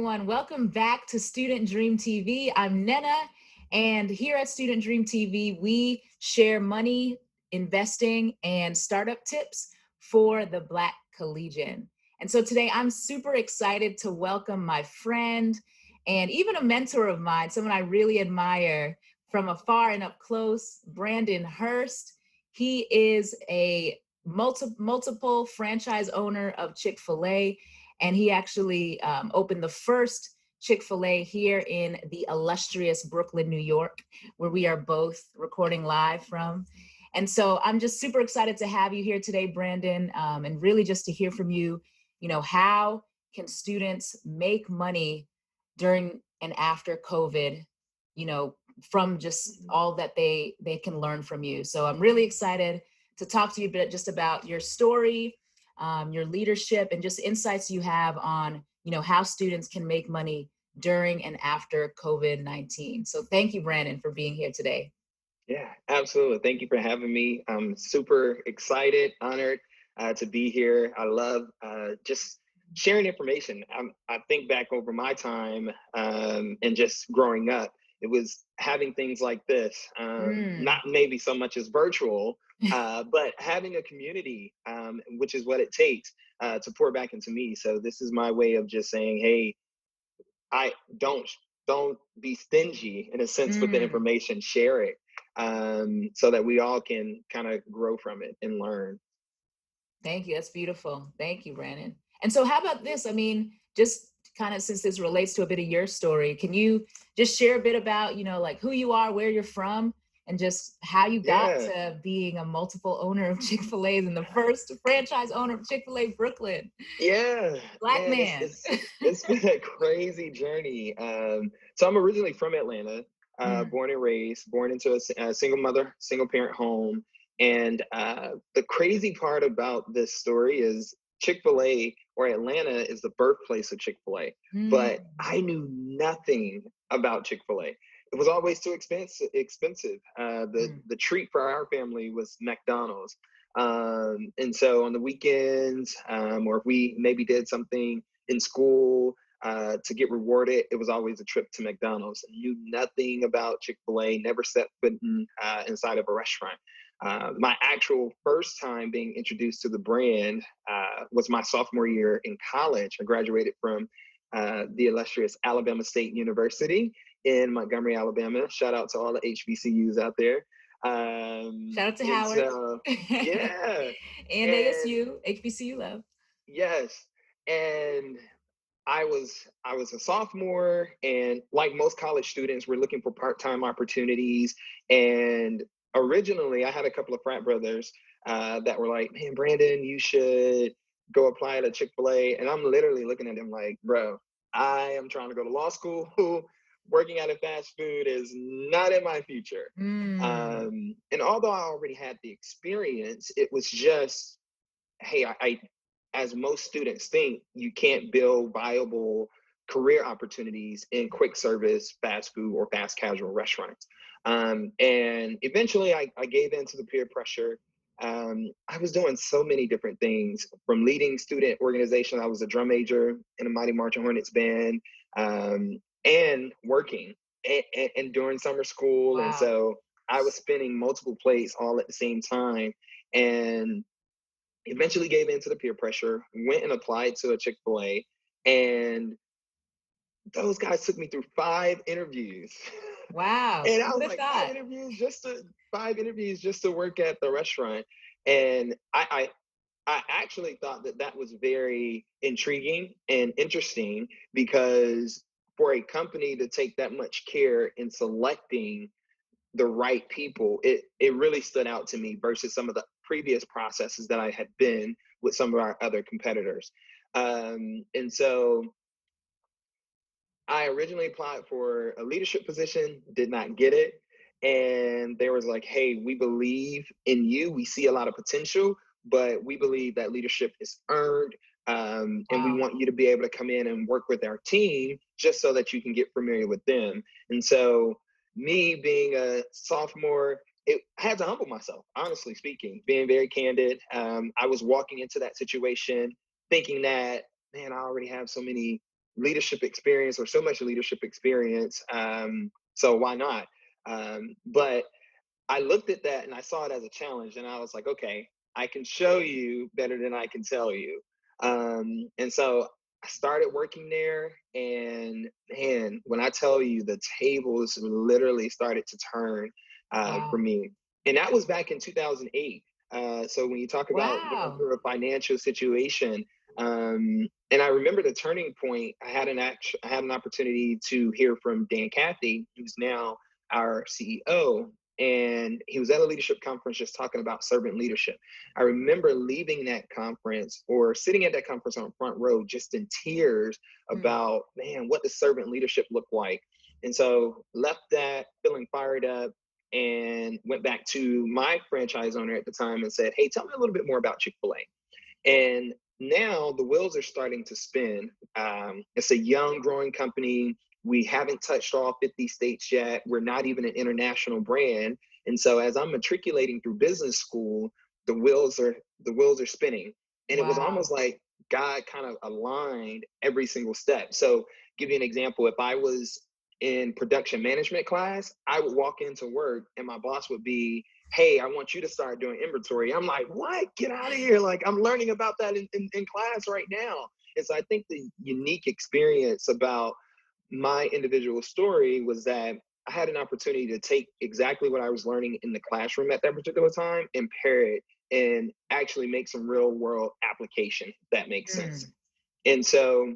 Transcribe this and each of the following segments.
everyone. Welcome back to Student Dream TV. I'm Nena, and here at Student Dream TV, we share money, investing, and startup tips for the Black collegian. And so today I'm super excited to welcome my friend and even a mentor of mine, someone I really admire from afar and up close, Brandon Hurst. He is a multiple franchise owner of Chick-fil-A, and he actually opened the first Chick-fil-A here in the illustrious Brooklyn, New York, where we are both recording live from. And so I'm just super excited to have you here today, Brandon, and really just to hear from you, how can students make money during and after COVID, from just all that they can learn from you. So I'm really excited to talk to you a bit just about your story, your leadership, and just insights you have on, how students can make money during and after COVID-19. So thank you, Brandon, for being here today. Yeah, absolutely. Thank you for having me. I'm super excited, honored to be here. I love just sharing information. I think back over my time and just growing up, it was having things like this, not maybe so much as virtual, but having a community, which is what it takes to pour back into me. So this is my way of just saying, hey, I don't be stingy in a sense with the Mm. information. Share it so that we all can kind of grow from it and learn. Thank you. That's beautiful. Thank you, Brandon. And so how about this? I mean, just kind of since this relates to a bit of your story, can you just share a bit about, like who you are, where you're from, and just how you got Yeah, to being a multiple owner of Chick-fil-A and the first franchise owner of Chick-fil-A Brooklyn? yeah, Black man, man. it's been a crazy journey. So I'm originally from Atlanta, Mm, born and raised, born into a single mother, single parent home. And the crazy part about this story is Chick-fil-A, or Atlanta, is the birthplace of Chick-fil-A. mm, But I knew nothing about Chick-fil-A. It was always too expensive. mm. The treat for our family was McDonald's. And so on the weekends, or if we maybe did something in school to get rewarded, it was always a trip to McDonald's. Knew nothing about Chick-fil-A, never set foot inside of a restaurant. My actual first time being introduced to the brand was my sophomore year in college. I graduated from the illustrious Alabama State University in Montgomery, Alabama. Shout out to all the HBCUs out there. Shout out to And Howard. so, yeah, And and ASU, HBCU love. yes, and I was a sophomore, and like most college students, we're looking for part-time opportunities. And originally, I had a couple of frat brothers that were like, "Man, Brandon, you should go apply to Chick-fil-A." And I'm literally looking at them like, "Bro, I am trying to go to law school. Working at a fast food is not in my future." Mm, And although I already had the experience, it was just, hey, as most students think, you can't build viable career opportunities in quick service, fast food, or fast casual restaurants. And eventually I gave in to the peer pressure. I was doing so many different things, from leading student organization. I was a drum major in a Mighty Marching Hornets band, and working and during summer school. And wow. so I was spinning multiple plates all at the same time. And eventually gave in to the peer pressure, went and applied to a Chick-fil-A, and those guys took me through 5 interviews. Wow. And I Who would was have like, thought? 5 interviews just to work at the restaurant. And I actually thought that that was very intriguing and interesting, because for a company to take that much care in selecting the right people, it really stood out to me versus some of the previous processes that I had been with some of our other competitors. And so I originally applied for a leadership position, did not get it. And there was like, hey, we believe in you. We see a lot of potential, but we believe that leadership is earned. And we Wow. want you to be able to come in and work with our team just so that you can get familiar with them. And so, me being a sophomore, I had to humble myself, honestly speaking, being very candid. I was walking into that situation thinking that, man, I already have so many leadership experience or so much leadership experience. So why not? But I looked at that and I saw it as a challenge, and I was like, okay, I can show you better than I can tell you. And so I started working there, and man, when I tell you the tables literally started to turn for Wow. me, and that was back in 2008. So when you talk about going Wow. through a financial situation, and I remember the turning point. I had an opportunity to hear from Dan Cathy, who's now our CEO, and he was at a leadership conference just talking about servant leadership. I remember leaving that conference or sitting at that conference on the front row just in tears Mm, about, man, what does servant leadership look like? And so left that feeling fired up and went back to my franchise owner at the time and said, hey, tell me a little bit more about Chick-fil-A. And now the wheels are starting to spin. It's a young, growing company. We haven't touched all 50 states yet. We're not even an international brand. And so as I'm matriculating through business school, the wheels are spinning. And it was almost wow. like God kind of aligned every single step. So give you an example. If I was in production management class, I would walk into work and my boss would be, hey, I want you to start doing inventory. I'm like, what? Get out of here. Like, I'm learning about that in class right now. And so I think the unique experience about my individual story was that I had an opportunity to take exactly what I was learning in the classroom at that particular time and pair it and actually make some real world application, if that makes sense. Mm, And so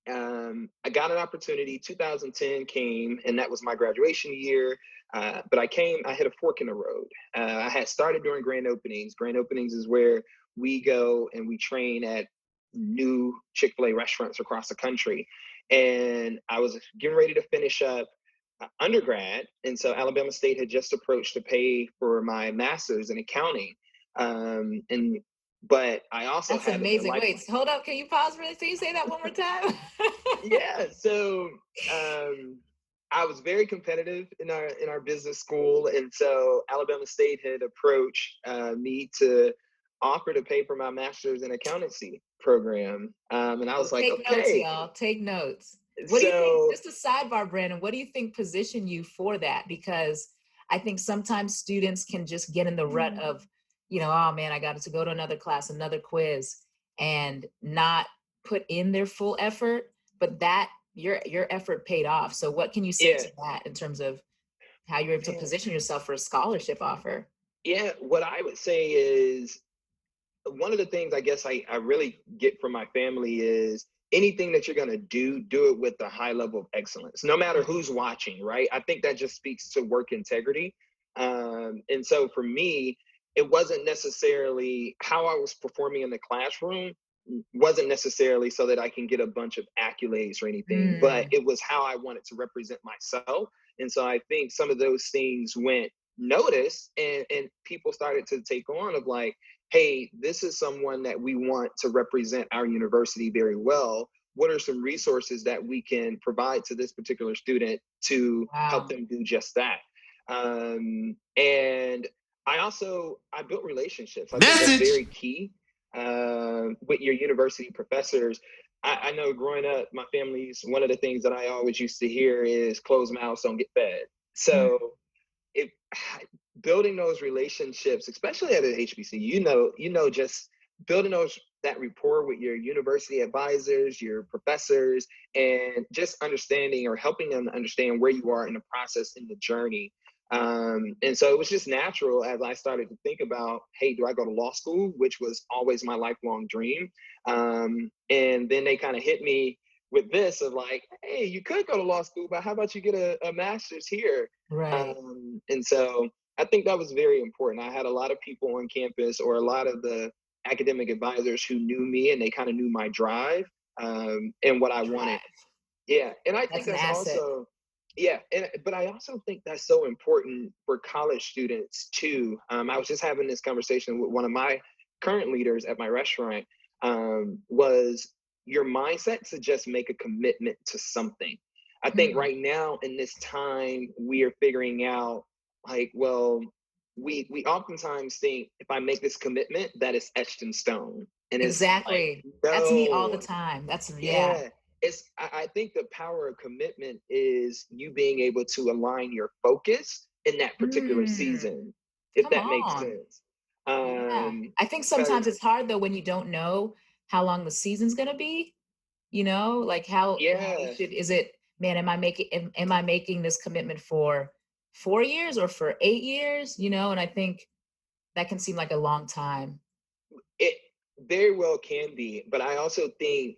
I got an opportunity. 2010 came, and that was my graduation year. But I hit a fork in the road. I had started doing grand openings. Grand openings is where we go and we train at new Chick-fil-A restaurants across the country. And I was getting ready to finish up undergrad. And so Alabama State had just approached to pay for my master's in accounting. And but I also that's had a amazing. life. Wait, hold up. Can you pause for this? Can you say that one more time? Yeah, so um, I was very competitive in our business school, and so Alabama State had approached me to offer to pay for my master's in accountancy program, and I So was like, take notes, okay. y'all. Take notes. What do you think? So Just a sidebar, Brandon. What do you think position you for that? Because I think sometimes students can just get in the rut of, oh man, I got to go to another class, another quiz, and not put in their full effort. But that your effort paid off. So what can you say yeah, to that in terms of how you're able to man, position yourself for a scholarship offer? yeah. What I would say is one of the things I guess I really get from my family is anything that you're going to do it with a high level of excellence, no matter Mm, who's watching, right? I think that just speaks to work integrity. And so for me, it wasn't necessarily how I was performing in the classroom, wasn't necessarily so that I can get a bunch of accolades or anything, but mm, it was how I wanted to represent myself. And so I think some of those things went noticed, and people started to take on of like, hey, this is someone that we want to represent our university very well. What are some resources that we can provide to this particular student to help wow. them do just that? And I built relationships. I think that's Message. very key with your university professors. I know growing up, my family's one of the things that I always used to hear is closed mouths don't get fed. Mm, So if building those relationships, especially at an HBC, just building those that rapport with your university advisors, your professors, and just understanding or helping them understand where you are in the process in the journey. And so it was just natural as I started to think about, hey, do I go to law school, which was always my lifelong dream. And then they kind of hit me with this of like, hey, you could go to law school, but how about you get a master's here? right. And so I think that was very important. I had a lot of people on campus or a lot of the academic advisors who knew me and they kind of knew my drive and what I wanted. Drive. Yeah. And I That's think an that's asset. also, yeah. But I also think that's so important for college students too. I was just having this conversation with one of my current leaders at my restaurant was your mindset to just make a commitment to something. I think Mm, right now in this time we are figuring out like, well, we oftentimes think if I make this commitment that it's etched in stone, and it's like, exactly. That's me all the no, time. Yeah. yeah. I think the power of commitment is you being able to align your focus in that particular Mm, season, if come that makes on. sense. Yeah. I think Because sometimes it's hard though when you don't know how long the season's gonna be, like how you yeah, should is it, man, am I making this commitment for 4 years or for 8 years, and I think that can seem like a long time. it very well can be, but I also think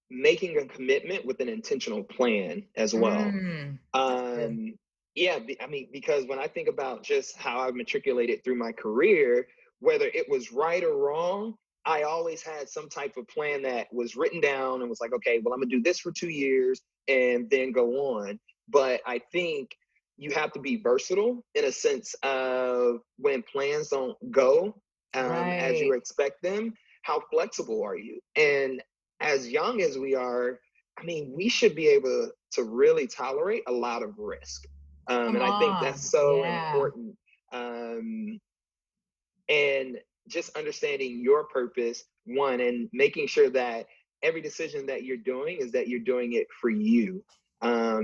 making a commitment with an intentional plan as well. Mm, that's good. Um, yeah, I mean, because when I think about just how I've matriculated through my career, whether it was right or wrong, I always had some type of plan that was written down and was like, okay, well, I'm gonna do this for 2 years and then go on. But I think you have to be versatile in a sense of when plans don't go as you Right. expect them, how flexible are you? And as young as we are, I mean, we should be able to really tolerate a lot of risk. Come And I think that's on. so Yeah. important. Um, and just understanding your purpose, one, and making sure that every decision that you're doing is that you're doing it for you.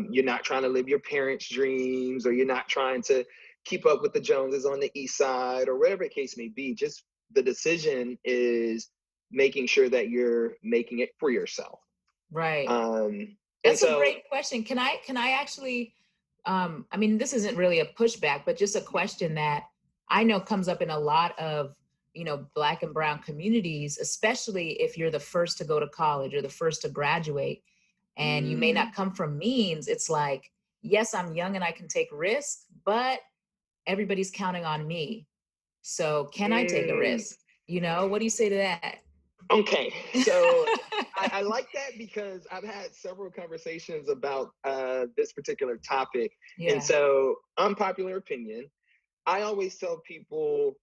You're not trying to live your parents' dreams, or you're not trying to keep up with the Joneses on the east side, or whatever the case may be. Just the decision is making sure that you're making it for yourself. Right. And That's a so, great question. Can I actually I mean, this isn't really a pushback, but just a question that I know comes up in a lot of, black and brown communities, especially if you're the first to go to college or the first to graduate and you may not mm, come from means. It's like, yes, I'm young and I can take risks, but everybody's counting on me. So, can I take a mm. risk? What do you say to that? Okay, so I like that because I've had several conversations about this particular topic. And Yeah. so, unpopular opinion, I always tell people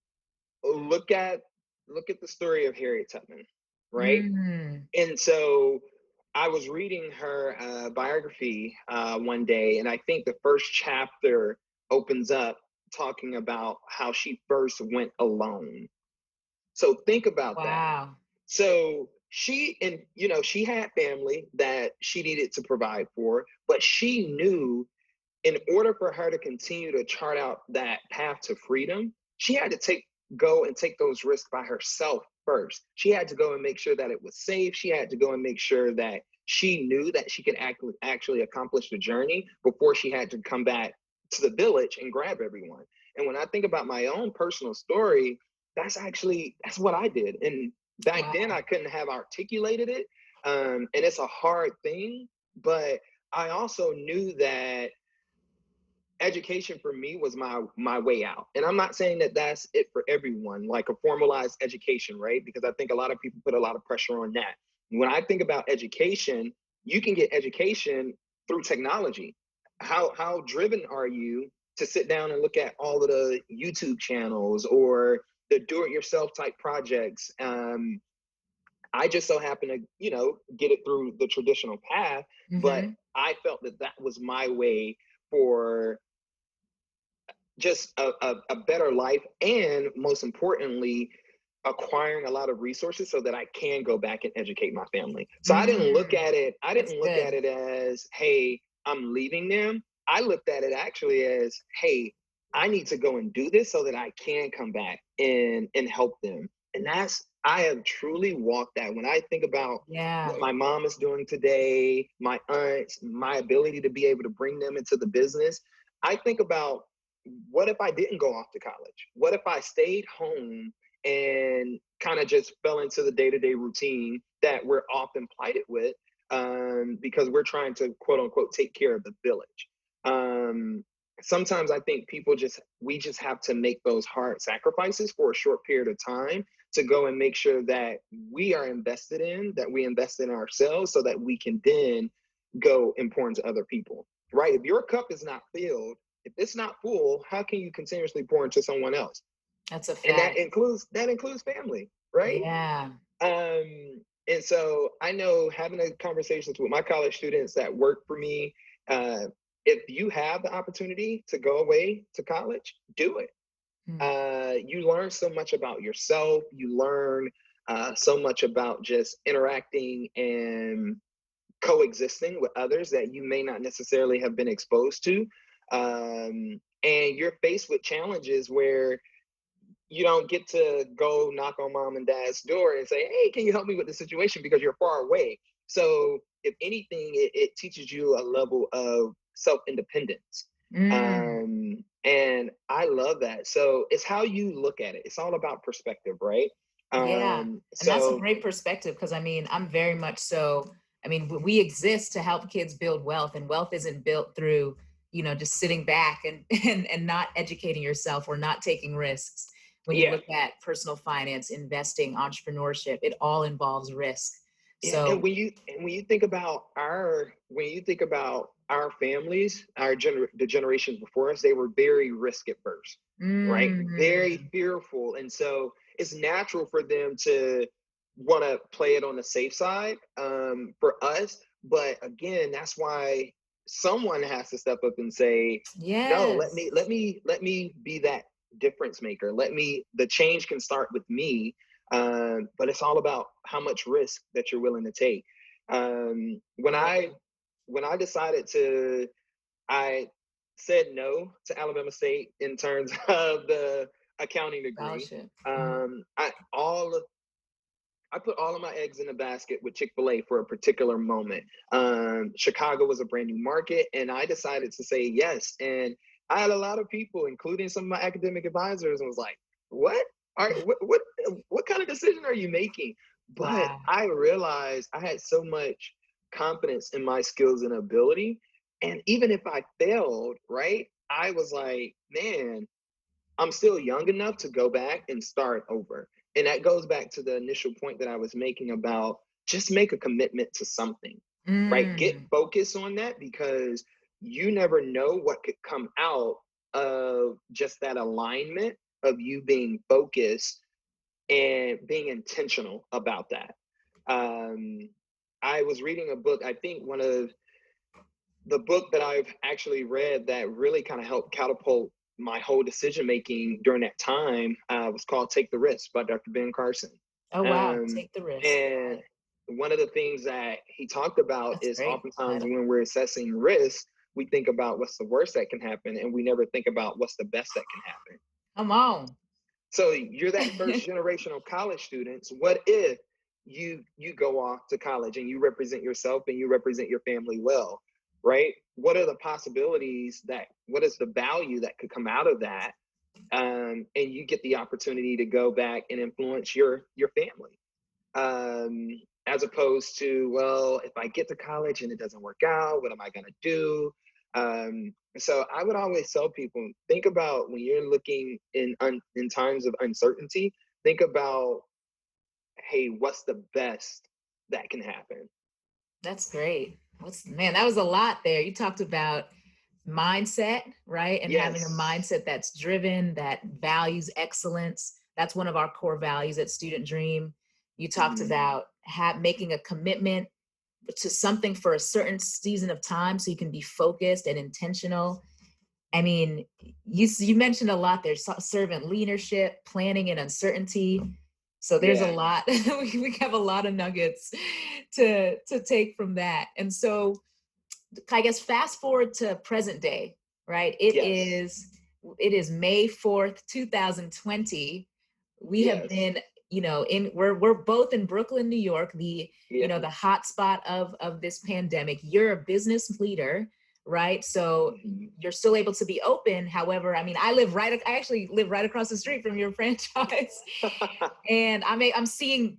look at look at the story of Harriet Tubman, right? Mm, And so I was reading her biography one day, and I think the first chapter opens up talking about how she first went alone. So think about that. wow. So she had family that she needed to provide for, but she knew in order for her to continue to chart out that path to freedom, she had to go and take those risks by herself first. She had to go and make sure that it was safe. She had to go and make sure that she knew that she could actually accomplish the journey before she had to come back to the village and grab everyone. And when I think about my own personal story, that's what I did. And back then Wow. I couldn't have articulated it. And it's a hard thing, but I also knew that education for me was my way out. And I'm not saying that that's it for everyone, like a formalized education, right? Because I think a lot of people put a lot of pressure on that. When I think about education, you can get education through technology. How driven are you to sit down and look at all of the YouTube channels or the do-it-yourself type projects? I just so happen to, get it through the traditional path, but Mhm. I felt that that was my way for just a better life, and most importantly, acquiring a lot of resources so that I can go back and educate my family. So Mm, I that's didn't look at good. it as, hey, I'm leaving them. I looked at it actually as, hey, I need to go and do this so that I can come back and help them. And I have truly walked that. When I think about Yeah. what my mom is doing today, my aunts, my ability to be able to bring them into the business, I think about what if I didn't go off to college? What if I stayed home and kind of just fell into the day-to-day routine that we're often plighted with, because we're trying to quote unquote take care of the village. Um, Sometimes I think we just have to make those hard sacrifices for a short period of time to go and make sure that we invest in ourselves so that we can then go and pour into other people. Right? If your cup is not filled, if it's not full, how can you continuously pour into someone else? That's a And fact. that includes family, right? Yeah. And so I know having a conversations with my college students that work for me, uh, if you have the opportunity to go away to college, do it. Mm. You learn so much about yourself. You learn so much about just interacting and coexisting with others that you may not necessarily have been exposed to. And you're faced with challenges where you don't get to go knock on mom and dad's door and say, "Hey, can you help me with the situation?" because you're far away. So, if anything, it teaches you a level of self independence. Mm. And I love that. So, it's how you look at it. It's all about perspective, right? Yeah. And that's a So, great perspective because I mean, I'm very much so. I mean, we exist to help kids build wealth, and wealth isn't built through, just sitting back and and not educating yourself or not taking risks. When you yeah, look at personal finance, investing, entrepreneurship, it all involves risk. yeah. And So, when you think about our families, the generations before us, they were very risk averse, right? Very mm, fearful, and so it's natural for them to want to play it on the safe side, for us. But again, that's why someone has to step up and say, "No, yes. let me be that difference maker. The change can start with me." But it's all about how much risk that you're willing to take. Um, when Yeah. I when I decided to, I said no to Alabama State in terms of the accounting degree. Scholarship. Mhm. Um, I all of, I put all of my eggs in a basket with Chick-fil-A for a particular moment. Chicago was a brand new market, and I decided to say yes. And I had a lot of people, including some of my academic advisors, and was like, "What? All right, what kind of decision are you making?" But Wow. I realized I had so much confidence in my skills and ability, and even if I failed, right, I was like, "Man, I'm still young enough to go back and start over." And that goes back to the initial point that I was making about just make a commitment to something, right? Get Mm, focus on that because you never know what could come out of just that alignment of you being focused and being intentional about that. Um, I was reading a book, I think one of the book that I've actually read that really kind of helped catapult my whole decision making during that time was called "Take the Risk" by Dr. Ben Carson. oh wow, Um, take the risk. Got and it. one of the things that he talked about That's is great oftentimes title. when we're assessing risk, we think about what's the worst that can happen, and we never think about what's the best that can happen. Come on. So you're that first generation of college students. What if you go off to college and you represent yourself and you represent your family well, right? What are the possibilities that what is the value that could come out of that? And you get the opportunity to go back and influence your family. As opposed to, well, if I get to college and it doesn't work out, what am I going to do? So I would always tell people, think about when you're looking in times of uncertainty, think about, hey, what's the best that can happen? That's great. What's man, that was a lot there. You talked about mindset, right? And having a Yes. mindset that's driven, that values excellence. That's one of our core values at Student Dream. You talked Mhm. about making a commitment to something for a certain season of time so you can be focused and intentional. I mean, you mentioned a lot there: servant leadership, planning, and uncertainty. So there's a Yeah. lot. We have a lot of nuggets to take from that. And so I guess fast forward to present day, right? Yes. It is May 4th, 2020. We have Yes. been, we're both in Brooklyn, New York, the Yes. hot spot of this pandemic. You're a business leader, right? So Mhm. you're still able to be open. However, I mean, I actually live right across the street from your franchise. And I'm seeing,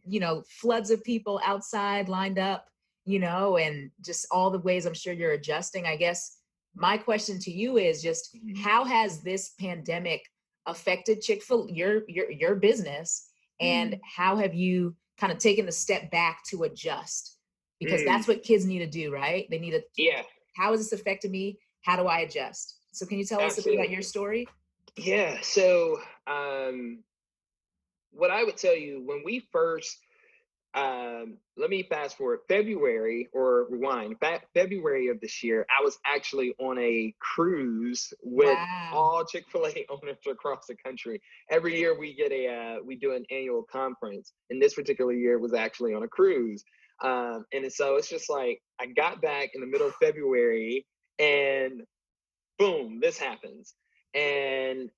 floods of people outside lined up, and just all the ways I'm sure you're adjusting. I guess my question to you is just Mhm. how has this pandemic affected Chick-fil your business, and Mhm. how have you kind of taken the step back to adjust? Because Mm. that's what kids need to do, right? They need to, Yeah, how has this affected me? How do I adjust? So can you tell us a bit about your absolutely. story? Yeah. So, what I would tell you when we first, let me fast forward February or rewind February of this year, I was actually on a cruise with Wow. all Chick-fil-A owners across the country. Every year we do an annual conference, and this particular year was actually on a cruise. And so it's just like I got back in the middle of February, and boom, this happens. And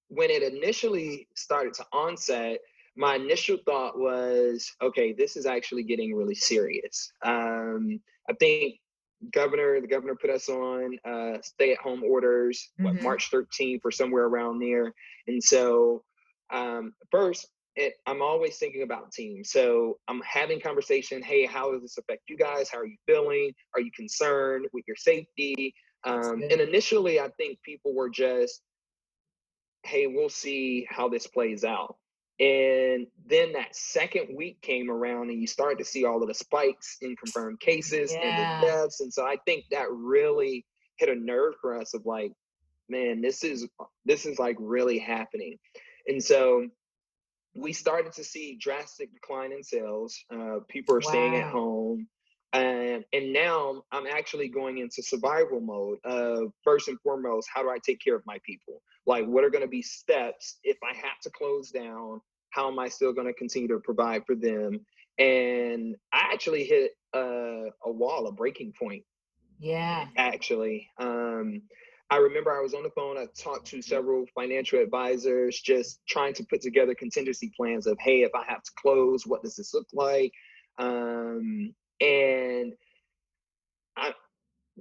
when it initially started to onset, my initial thought was, okay, this is actually getting really serious. I think the governor put us on stay-at-home orders, what, Hmm. March 13th or somewhere around there. And so, first, I'm always thinking about teams. So I'm having conversation. Hey, how does this affect you guys? How are you feeling? Are you concerned with your safety? That's And good. initially, I think people were just, hey, we'll see how this plays out. And then that second week came around, and you started to see all of the spikes in confirmed cases and the Yeah. deaths. And so I think that really hit a nerve for us of like, man, this is like really happening. And so we started to see drastic decline in sales. People are staying at Wow. home. And now I'm actually going into survival mode of, first and foremost, how do I take care of my people? Like, what are going to be steps if I have to close down? How am I still going to continue to provide for them? And I actually hit a wall, a breaking point, Yeah. actually. I remember I was on the phone. I talked to several financial advisors, just trying to put together contingency plans of, hey, if I have to close, what does this look like? And I,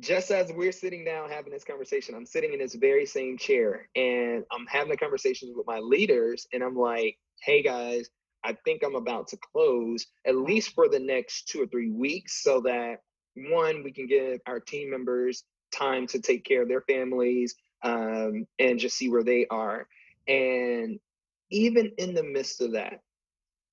just as we're sitting down having this conversation, I'm sitting in this very same chair, and I'm having the conversations with my leaders, and I'm like, hey guys, I think I'm about to close, at Wow. least for the next 2 or 3 weeks, so that one, we can give our team members time to take care of their families, and just see where they are. And even in the midst of that,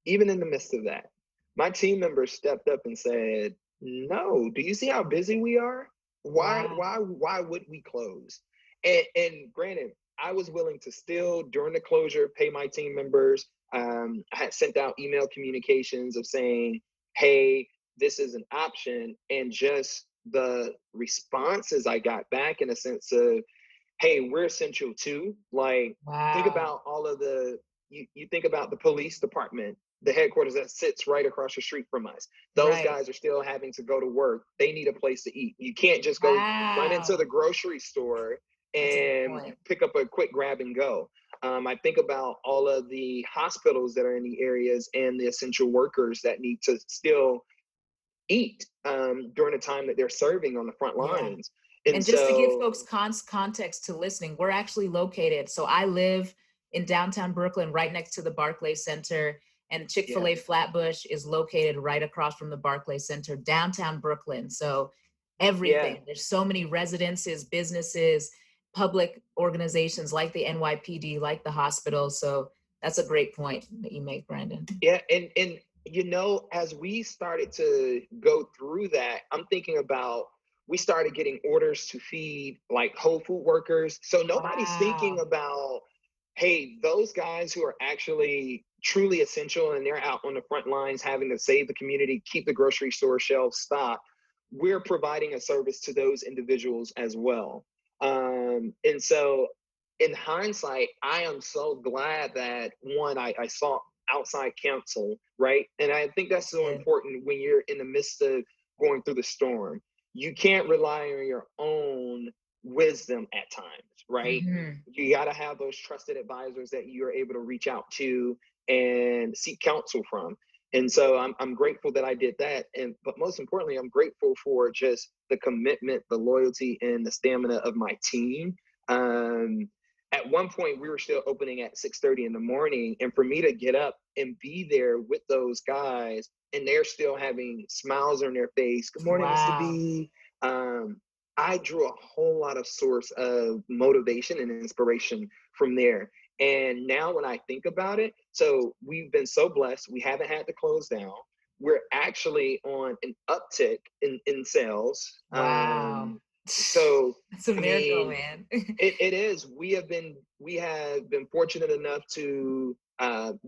even in the midst of that, my team members stepped up and said, "No, do you see how busy we are? Wow. Why would we close?" And granted, I was willing to still, during the closure, pay my team members. I had sent out email communications of saying, "Hey, this is an option," and just the responses I got back in a sense of, hey, we're essential too. Like, think Wow. about all of you think about the police department, the headquarters that sits right across the street from us. Those Right. guys are still having to go to work. They need a place to eat. You can't just go run into the Wow. grocery store That's a good and point. pick up a quick grab and go. I think about all of the hospitals that are in the areas and the essential workers that need to still eat during the time that they're serving on the front Yeah. lines. And And just to give so, folks context to listening, we're actually located. So I live in downtown Brooklyn, right next to the Barclays Center, and yeah, Chick-fil-A Flatbush is located right across from the Barclays Center, downtown Brooklyn. So yeah, everything, there's so many residences, businesses, public organizations like the NYPD, like the hospital. So that's a great point that you make, Brandon. yeah, and as we started to go through that, I'm thinking about, we started getting orders to feed like Whole Food workers. So nobody's thinking Wow. about, hey, those guys who are actually truly essential and they're out on the front lines having to save the community, keep the grocery store shelves stocked. We're providing a service to those individuals as well. And so in hindsight, I am so glad that one, I saw outside counsel, right? And I think that's That's so good. important when you're in the midst of going through the storm. You can't rely on your own wisdom at times, right? Hmm. You got to have those trusted advisors that you're able to reach out to and seek counsel from. And so I'm grateful that I did that. And but most importantly, I'm grateful for just the commitment, the loyalty, and the stamina of my team. Um, at one point we were still opening at 6:30 in the morning, and for me to get up and be there with those guys, and they're still having smiles on their face, good morning, Mr. Wow. B. um, I drew a whole lot of source of motivation and inspiration from there. And now when I think about it, so we've been so blessed, we haven't had to close down. We're actually on an uptick in sales. Wow. So That's a I miracle, mean, man. it is. We have been fortunate enough to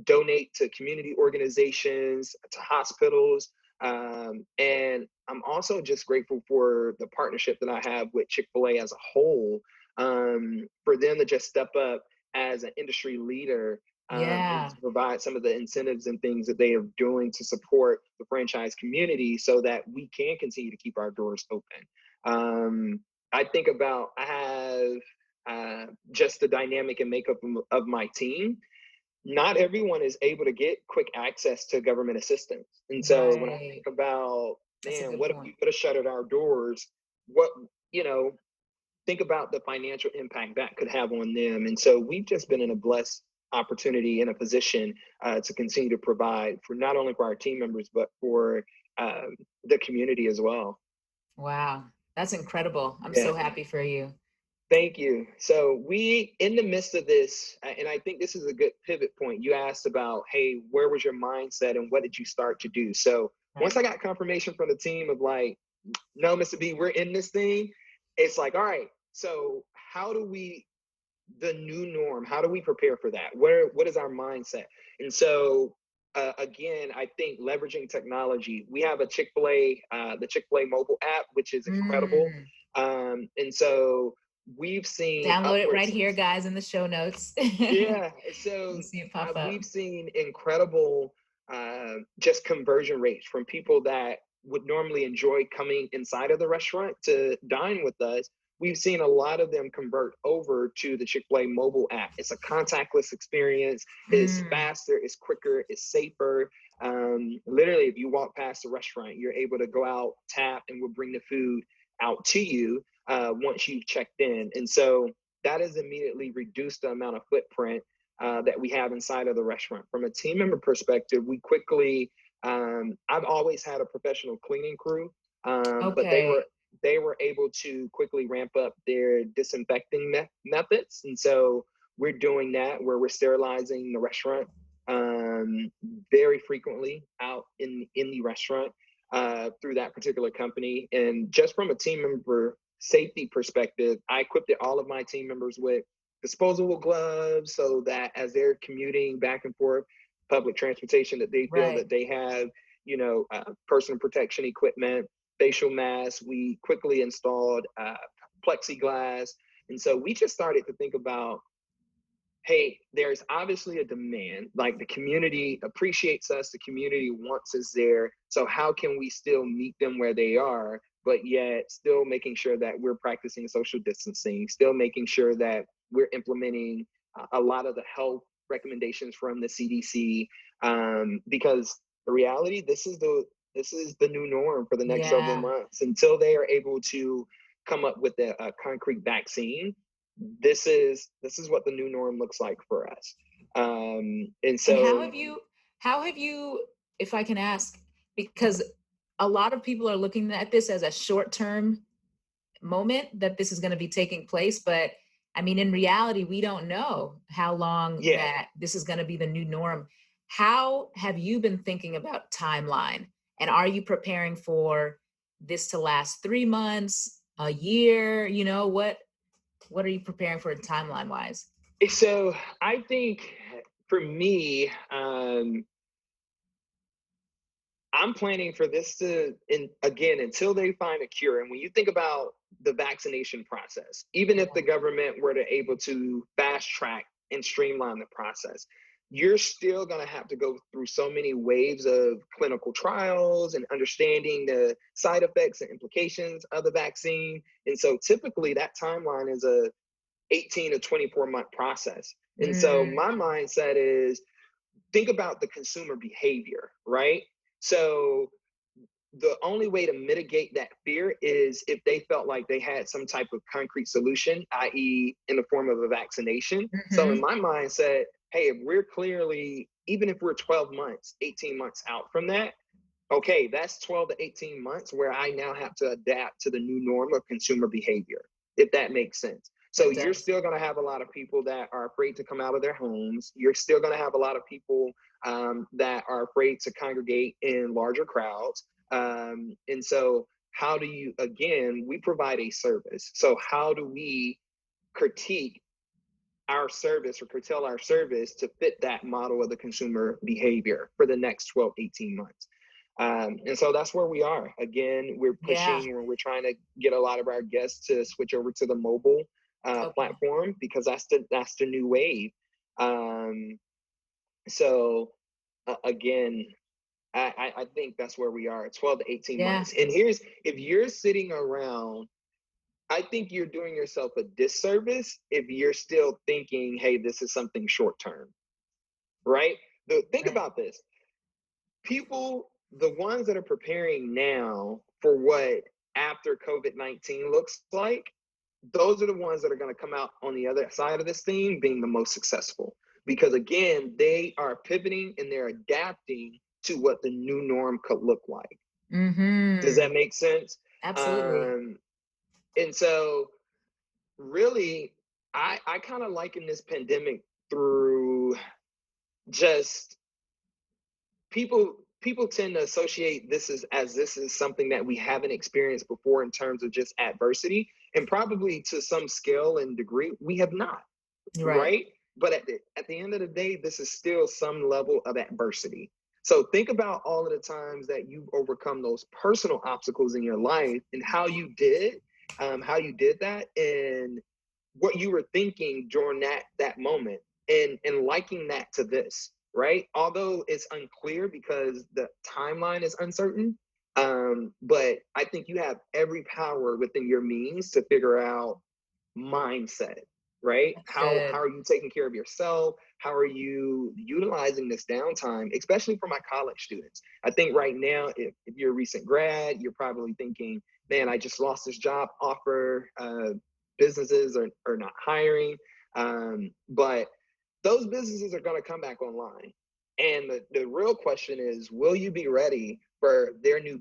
donate to community organizations, to hospitals, and I'm also just grateful for the partnership that I have with Chick-fil-A as a whole, for them to just step up as an industry leader and Yeah. to provide some of the incentives and things that they are doing to support the franchise community so that we can continue to keep our doors open. I think about, I have just the dynamic and makeup of my team. Not everyone is able to get quick access to government assistance. And so when I Right. think about, That's a man, good what if point. we could have shuttered our doors? What, you know, think about the financial impact that could have on them. And so we've just been in a blessed opportunity in a position to continue to provide for not only for our team members, but for the community as well. Wow. That's incredible. I'm Yeah. so happy for you. Thank you. So we, in the midst of this, and I think this is a good pivot point. You asked about, hey, where was your mindset and what did you start to do? So once Right. I got confirmation from the team of like, no, Mr. B, we're in this thing. It's like, all right, so how do we, the new norm, how do we prepare for that? What is our mindset? And so again, I think leveraging technology. We have a Chick-fil-A, the Chick-fil-A mobile app, which is incredible. Mm. And so we've seen Download it right upwards, here, guys, in the show notes. You yeah. So see it pop up. we've seen incredible just conversion rates from people that would normally enjoy coming inside of the restaurant to dine with us. We've seen a lot of them convert over to the Chick-fil-A mobile app. It's a contactless experience. It's Mm. faster, it's quicker, it's safer. Literally, if you walk past the restaurant, you're able to go out, tap, and we'll bring the food out to you once you've checked in. And so that has immediately reduced the amount of footprint that we have inside of the restaurant. From a team member perspective, we quickly, I've always had a professional cleaning crew, but Okay. they were able to quickly ramp up their disinfecting methods. And so we're doing that where we're sterilizing the restaurant um, very frequently out in the restaurant through that particular company. And just from a team member safety perspective, I equipped all of my team members with disposable gloves so that as they're commuting back and forth public transportation, that they feel Right. that they have, personal protection equipment, facial masks. We quickly installed plexiglass. And so we just started to think about, hey, there's obviously a demand. Like the community appreciates us, the community wants us there. So how can we still meet them where they are, but yet still making sure that we're practicing social distancing, still making sure that we're implementing a lot of the health recommendations from the CDC, because the reality, this is the new norm for the next several Yeah. months until they are able to come up with a concrete vaccine. This is what the new norm looks like for us. And And so, how have you, if I can ask, because a lot of people are looking at this as a short-term moment that this is going to be taking place, but I mean in reality we don't know how long yeah. that this is going to be the new norm. How have you been thinking about timeline, and are you preparing for this to last 3 months, a year? What are you preparing for timeline wise? So I think for me, I'm planning for this to, and again, until they find a cure. And when you think about the vaccination process, even if the government were to able to fast track and streamline the process, you're still going to have to go through so many waves of clinical trials and understanding the side effects and implications of the vaccine. And so typically that timeline is a 18 to 24-month process. And so Mm, my mindset is, think about the consumer behavior, right? So the only way to mitigate that fear is if they felt like they had some type of concrete solution, i.e., in the form of a vaccination. So in mhm. my mindset, hey, if we're clearly, even if we're 12 months, 18 months out from that, okay, that's 12 to 18 months where I now have to adapt to the new norm of consumer behavior, if that makes sense. So It you're does. still going to have a lot of people that are afraid to come out of their homes. You're still going to have a lot of people that are afraid to congregate in larger crowds. And so, how do you, again, we provide a service. So, how do we critique our service or curtail our service to fit that model of the consumer behavior for the next 12, 18 months? And so that's where we are. Again, we're Yeah. pushing, we're trying to get a lot of our guests to switch over to the mobile Okay. platform because that's the new wave. Um, So again, I think that's where we are, 12 to 18 Yeah. months. And here's, if you're sitting around, I think you're doing yourself a disservice if you're still thinking, hey, this is something short term, right? Think Right. about this. People, the ones that are preparing now for what after COVID-19 looks like, those are the ones that are going to come out on the other side of this thing being the most successful. Because again, they are pivoting and they're adapting to what the new norm could look like. Does Mm-hmm. that make sense? Absolutely. Um, and so, really, I kind of liken this pandemic through just people tend to associate this as this is something that we haven't experienced before in terms of just adversity, and probably to some scale and degree we have not, Right. right? But at the end of the day, this is still some level of adversity. So think about all of the times that you've overcome those personal obstacles in your life and how you did that, and what you were thinking during that moment, and liking that to this, right? Although it's unclear because the timeline is uncertain, but I think you have every power within your means to figure out mindset, right? That's How good. are you taking care of yourself? How are you utilizing this downtime, especially for my college students? I think right now, if you're a recent grad, you're probably thinking, man, I just lost this job offer. Businesses are not hiring. But those businesses are going to come back online. And the real question is, will you be ready for their new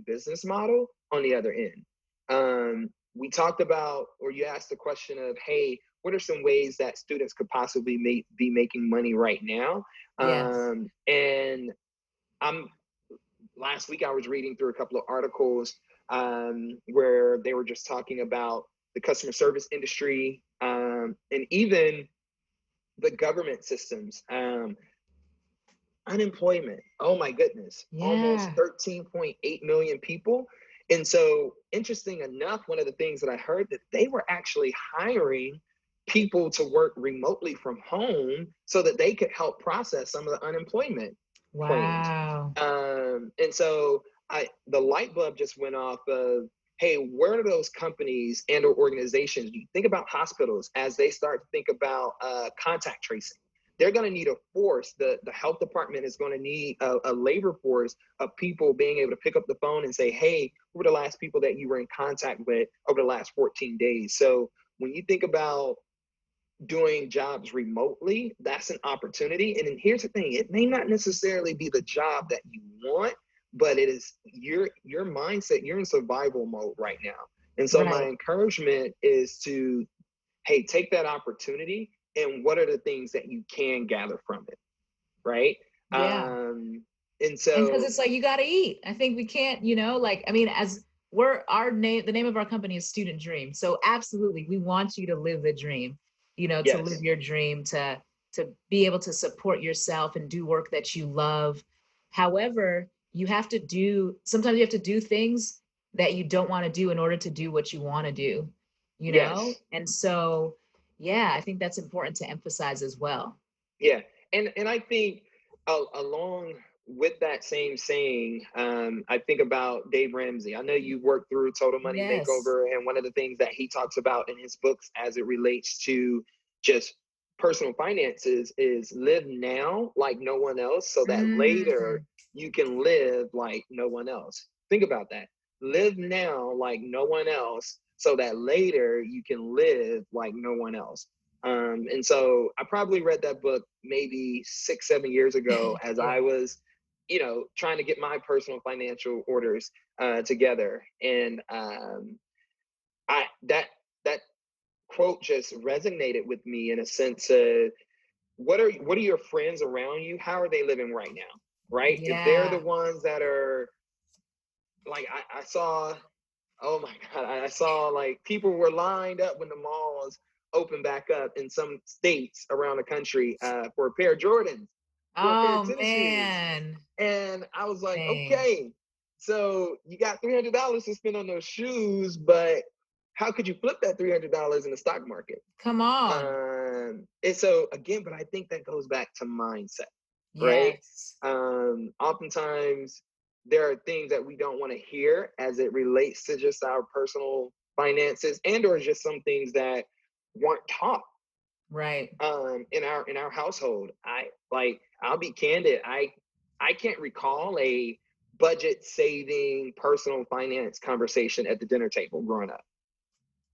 business model on the other end? We talked about, or you asked the question of, hey, what are some ways that students could possibly be making money right now? Yes. And I'm last week I was reading through a couple of articles where they were just talking about the customer service industry, and even the government systems. Unemployment, oh my goodness, almost Yeah. 13.8 million people. And so, interesting enough, one of the things that I heard, that they were actually hiring people to work remotely from home so that they could help process some of the unemployment claims. Wow. And so, the light bulb just went off of, hey, where are those companies and or organizations? You think about hospitals as they start to think about contact tracing. They're going to need a force. The health department is going to need a labor force of people being able to pick up the phone and say, hey, who were the last people that you were in contact with over the last 14 days? So when you think about doing jobs remotely, that's an opportunity. And then here's the thing, it may not necessarily be the job that you want, but it is your mindset. You're in survival mode right now. And so my Right. encouragement is to, hey, take that opportunity, and what are the things that you can gather from it, right? Yeah. And And because so, it's like you got to eat. I think we can't, like, I mean, as the name of our company is Student Dream. So absolutely, we want you to live the dream, to live yes, your dream, to be able to support yourself and do work that you love. However, sometimes you have to do things that you don't want to do in order to do what you want to do, yes, And so, yeah, I think that's important to emphasize as well. yeah. And I think, along with that same saying, I think about Dave Ramsey. I know you've worked through Total Money Yes. Makeover, and one of the things that he talks about in his books as it relates to just personal finances is live now like no one else, so that later Mm, you can live like no one else. Think about that. Live now like no one else, so that later you can live like no one else. And so I probably read that book maybe 6, 7 years ago as I yeah. was, trying to get my personal financial orders together. And I that quote just resonated with me in a sense of, what are your friends around you? How are they living right now? Right? If they're the Yeah. ones that are like, I saw, oh my God, I saw like people were lined up when the malls opened back up in some states around the country for a pair of Jordans, for a pair of Oh, tennis shoes. man. And I was like, Same. okay, so you got $300 to spend on those shoes, but how could you flip that $300 in the stock market? Come on. And so again, but I think that goes back to mindset, right? Yes. Oftentimes there are things that we don't want to hear as it relates to just our personal finances, and or just some things that weren't taught Right. in our household. I'll be candid. I can't recall a budget saving personal finance conversation at the dinner table growing up,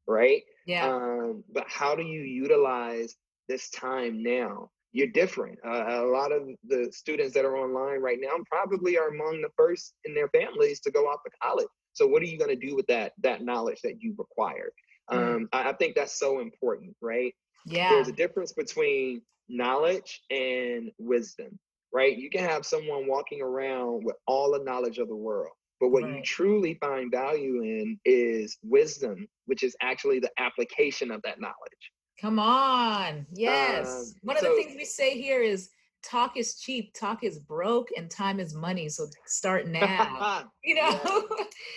right? Yeah. But how do you utilize this time now? You're different. A lot of the students that are online right now probably are among the first in their families to go off to college. So what are you going to do with that knowledge that you've acquired? Mm. I think that's so important, right? There's Yeah. a difference between knowledge and wisdom, right? You can have someone walking around with all the knowledge of the world, but what you Right. truly find value in is wisdom, which is actually the application of that knowledge. Come on. Yes. One of the So, things we say here is talk is cheap, talk is broke, and time is money. So start now. You yeah, know,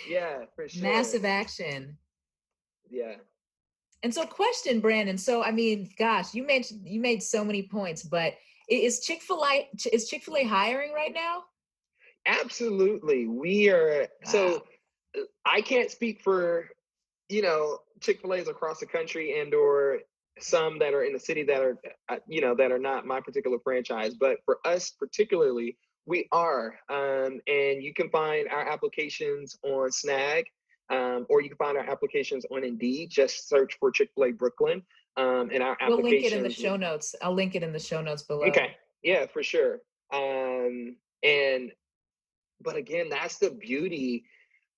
yeah, for sure. massive action. Yeah, And so, question, Brandon. So, I mean, gosh, you made so many points, but is Chick-fil-A hiring right now? absolutely. We are, Wow. so I can't speak for, Chick-fil-A's across the country and or some that are in the city that are, that are not my particular franchise. But for us particularly, we are. And you can find our applications on Snag, or you can find our applications on Indeed. Just search for Chick-fil-A Brooklyn. And our We'll link it in the applications. show notes. I'll link it in the show notes below. Okay. Yeah, for sure. And but again, that's the beauty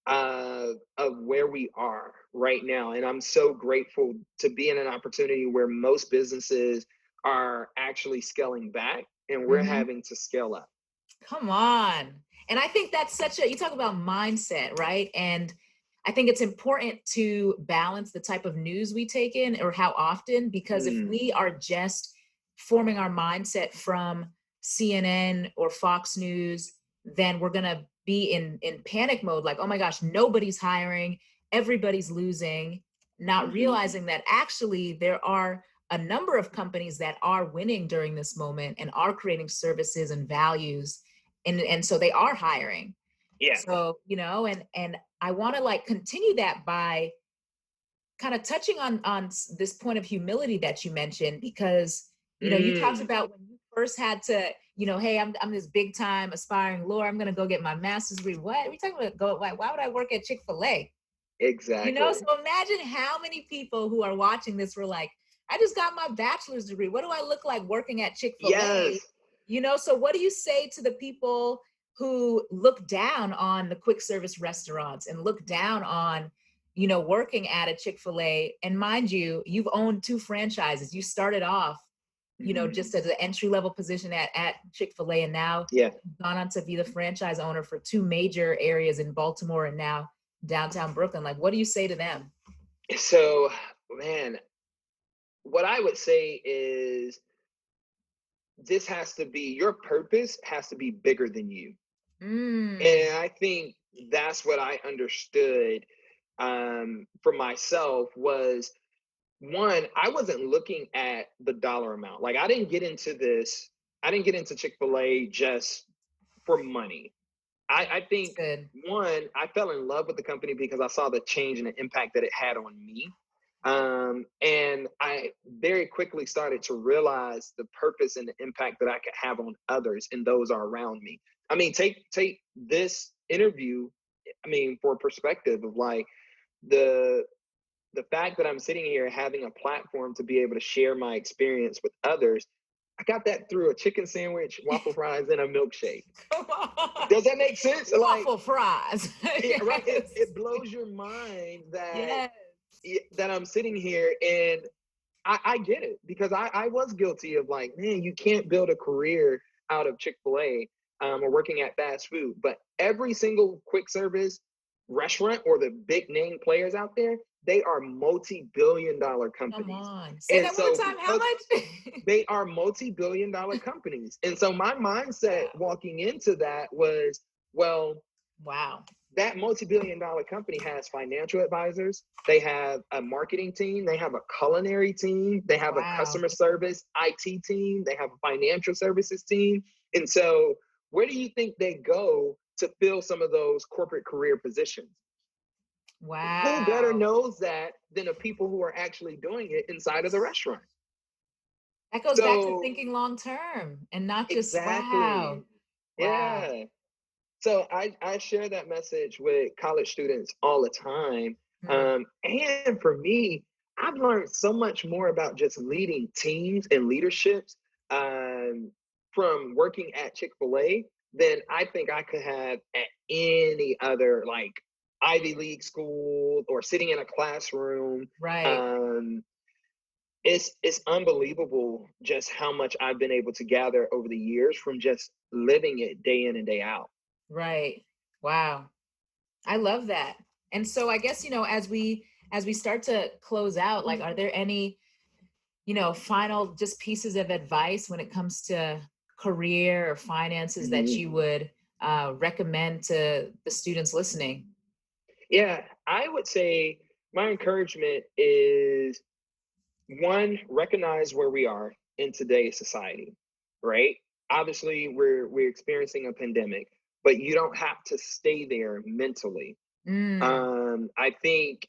of where we are right now. And I'm so grateful to be in an opportunity where most businesses are actually scaling back and we're Mhm. having to scale up. Come on. And I think that's you talk about mindset, right? And I think it's important to balance the type of news we take in or how often, because if Mm, we are just forming our mindset from CNN or Fox News, then we're going to be in panic mode like, oh my gosh, nobody's hiring, everybody's losing, not hmm. realizing that actually there are a number of companies that are winning during this moment and are creating services and values, and so they are hiring. Yeah. So and I want to like continue that by kind of touching on this point of humility that you mentioned, because you talked Mm, about when you first had to, hey, I'm this big time aspiring lawyer, I'm going to go get my master's degree. What are we talking about? Why would I work at Chick-fil-A? exactly. So imagine how many people who are watching this were like, I just got my bachelor's degree. What do I look like working at Chick-fil-A? Yes. So what do you say to the people who look down on the quick service restaurants and look down on, working at a Chick-fil-A? And mind you, you've owned two franchises. You started off, Hmm. just as an entry level position at Chick-fil-A, and now Yeah. you've gone on to be the franchise owner for two major areas in Baltimore and now downtown Brooklyn. Like, what do you say to them? So, man, what I would say is this has to be your purpose has to be bigger than you. Mm, And I think that's what I understood for myself was one, I wasn't looking at the dollar amount. Like I didn't get into Chick-fil-A just for money. I it's think good. one, I fell in love with the company because I saw the change and the impact that it had on me. And I very quickly started to realize the purpose and the impact that I could have on others and those are around me. I mean, take this interview, I mean, for perspective of like the the fact that I'm sitting here having a platform to be able to share my experience with others. I got that through a chicken sandwich, waffle fries, and a milkshake. Come on. Does that make sense? Like, Waffle fries. right? It Yes. blows your mind Yes. that I'm sitting here and I get it because I was guilty of like, man, you can't build a career out of Chick-fil-A or working at fast food. But every single quick service restaurant or the big name players out there, they are multi-billion-dollar Come companies. on. Say And that one more so time. How because much? they are multi-billion-dollar companies. And so my mindset Wow. walking into that was, well, Wow. that multi-billion-dollar company has financial advisors. They have a marketing team. They have a culinary team. They have a Wow. customer service IT team. They have a financial services team. And so, where do you think they go to fill some of those corporate career positions? Who better Wow. knows that than the people who are actually doing it inside of the restaurant? That goes back to So, thinking long term and not just wow. exactly. Wow. Yeah. So I share that message with college students all the time. Hmm. And for me, I've learned so much more about just leading teams and leaderships um, from working at Chick-fil-A than I think I could have at any other like Ivy League school or sitting in a classroom. Right. Um, it's unbelievable just how much I've been able to gather over the years from just living it day in and day out. Right. Wow. I love that. And so I guess, as we start to close out, like, are there any, final just pieces of advice when it comes to career or finances that Mhm. you would recommend to the students listening? Yeah, I would say my encouragement is one, recognize where we are in today's society, right? Obviously, we're experiencing a pandemic, but you don't have to stay there mentally. Mm, I think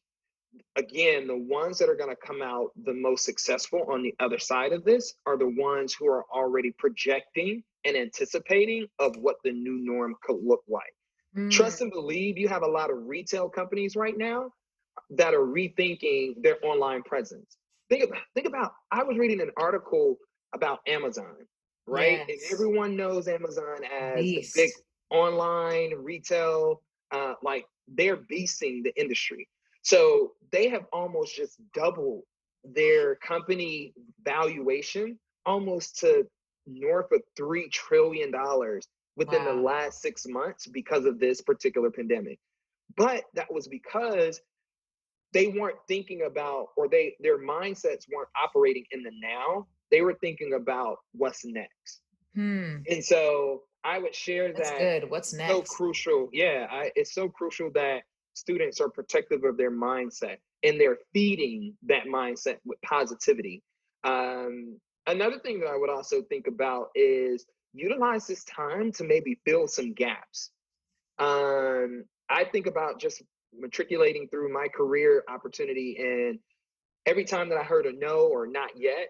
again, the ones that are going to come out the most successful on the other side of this are the ones who are already projecting and anticipating of what the new norm could look like. mm, Trust and believe, you have a lot of retail companies right now that are rethinking their online presence. Think about I was reading an article about Amazon, right? And yes. everyone knows Amazon as the big Beast. online retail, like they're beasting the industry. So they have almost just doubled their company valuation almost to north of $3 trillion within the Wow. last 6 months because of this particular pandemic. But that was because they weren't thinking about, or their mindsets weren't operating in the now. They were thinking about what's next. Hmm. And so I would share That's that good. What's it's so next? crucial. Yeah, it's so crucial that students are protective of their mindset and they're feeding that mindset with positivity. Another thing that I would also think about is utilize this time to maybe fill some gaps. I think about just matriculating through my career opportunity, and every time that I heard a no or not yet,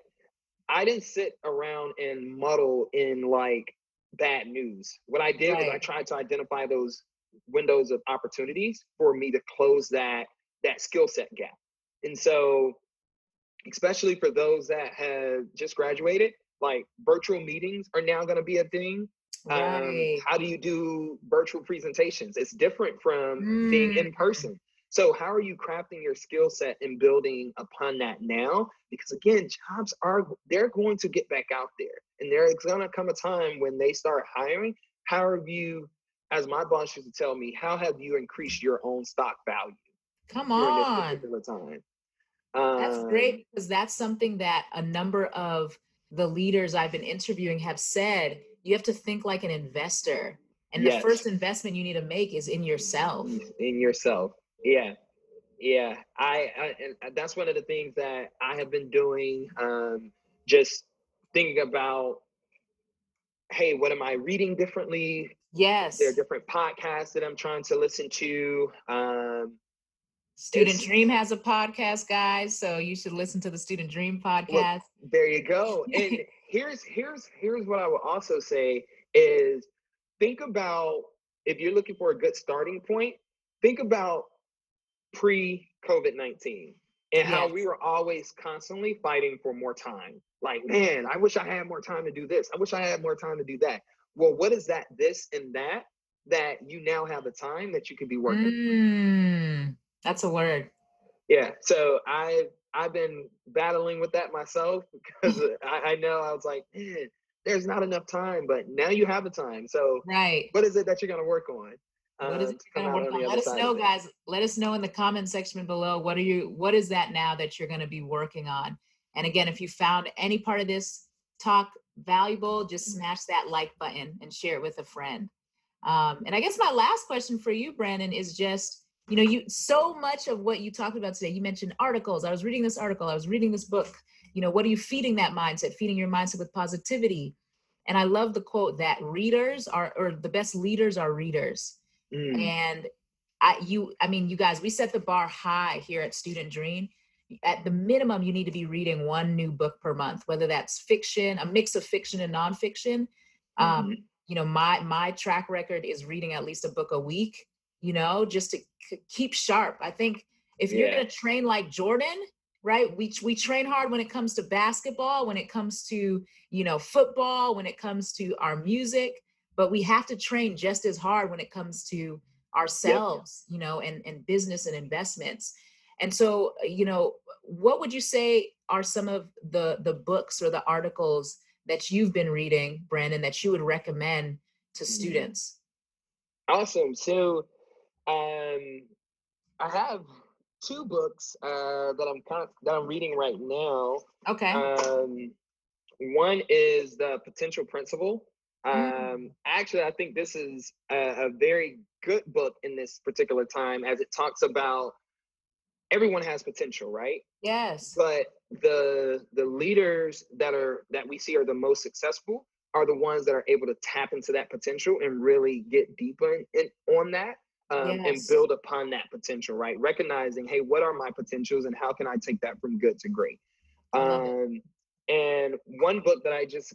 I didn't sit around and muddle in like bad news. What I did was I Right. tried to identify those windows of opportunities for me to close that skill set gap. And so, especially for those that have just graduated, like virtual meetings are now going to be a thing. Right. How do you do virtual presentations? It's different from being Mm, in person. So, how are you crafting your skill set and building upon that now? Because again, jobs are they're going to get back out there, and there's going to come a time when they start hiring. How have you, as my boss used to tell me, how have you increased your own stock value come during this on. particular time? That's great Um, because that's something that a number of the leaders I've been interviewing have said. You have to think like an investor. And the yes, first investment you need to make is in yourself. in yourself. Yeah, yeah. And that's one of the things that I have been doing. Just thinking about, hey, what am I reading differently? There are Yes. different podcasts that I'm trying to listen to. Student It's Dream has a podcast, guys. So you should listen to the Student Dream Well, podcast. there you go. And here's what I will also say is think about, if you're looking for a good starting point, think about pre COVID-19 and how we Yes. were always constantly fighting for more time. Like, man, I wish I had more time to do this. I wish I had more time to do that. Well, what is that, this and that you now have the time that you can be working? Mm, that's a word. Yeah, so I've been battling with that myself because I know I was like, man, there's not enough time, but now you have the time. So, Right. what is it that you're going to work on What is it to you're come gonna out work on on? the Let other us side of know, this? guys. Let us know in the comment section below. What is that now that you're gonna be working on? And again, if you found any part of this talk valuable, just smash that like button and share it with a friend. And I guess my last question for you, Brandon, is just, you so much of what you talked about today, you mentioned articles. I was reading this article, I was reading this book. What are you feeding that mindset? Feeding your mindset with positivity. And I love the quote that readers are, or the best leaders are readers. Mm, And you guys, we set the bar high here at Student Dream. At the minimum, you need to be reading one new book per month, whether that's fiction, a mix of fiction and nonfiction. Um, hmm my track record is reading at least a book a week, just to keep sharp. I think if you're Yeah. going to train like Jordan, right? We train hard when it comes to basketball, when it comes to, football, when it comes to our music, but we have to train just as hard when it comes to Yep. ourselves, and business and investments. And so, what would you say are some of the books or the articles that you've been reading, Brandon, that you would recommend to Mm. students? Awesome. So, um, I have two books that I'm reading right now. Okay. Um, One is The Potential Principle. Mm, Actually, I think this is a very good book in this particular time, as it talks about everyone has potential, right? yes. But the leaders that we see are the most successful are the ones that are able to tap into that potential and really get deeper on that, and Yes. build upon that potential, right? Recognizing, hey, what are my potentials and how can I take that from good to great? I love it. um, and one book that I just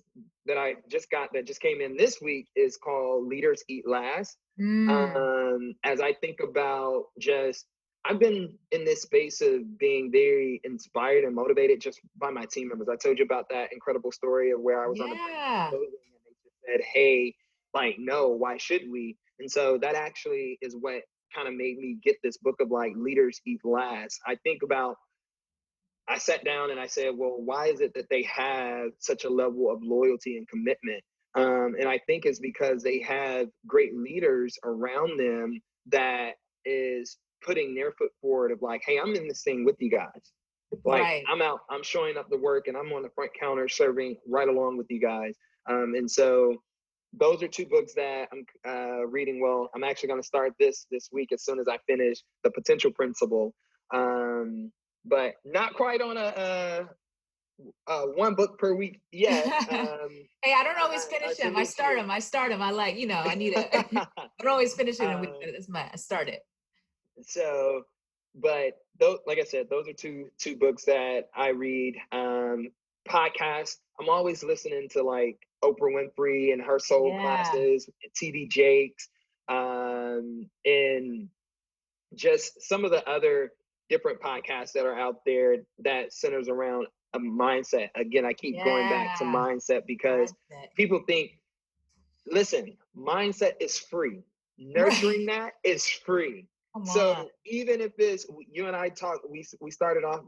got that just came in this week is called Leaders Eat Last. Mm, As I think about just, I've been in this space of being very inspired and motivated just by my team members. I told you about that incredible story of where I was on the brink of yeah. closing and they just said, hey, like, no, why should we? And so that actually is what kind of made me get this book of like Leaders Eat Last. I sat down and I said, well, why is it that they have such a level of loyalty and commitment? And I think it's because they have great leaders around them that is putting their foot forward of like, hey, I'm in this thing with you guys. Like, Right. I'm out, I'm showing up to work and I'm on the front counter serving right along with you guys. And so those are two books that I'm reading. Well, I'm actually going to start this week as soon as I finish The Potential Principle. Um, but not quite on a one book per week yet. Hey, I don't always I finish them. I salute start you. them. I start them. I like, I need it. I don't always finish it in a week, but um, I start it. so, but those, like I said, those are two books that I read. Podcasts. I'm always listening to like Oprah Winfrey and her soul Yeah. classes, TV Jakes, and just some of the other different podcasts that are out there that centers around a mindset. Again, I keep going back to Yeah. mindset because Mindset. people think, listen, mindset is free. Right. Nurturing that is free. Come on. So even if it's, you and I talked, we started off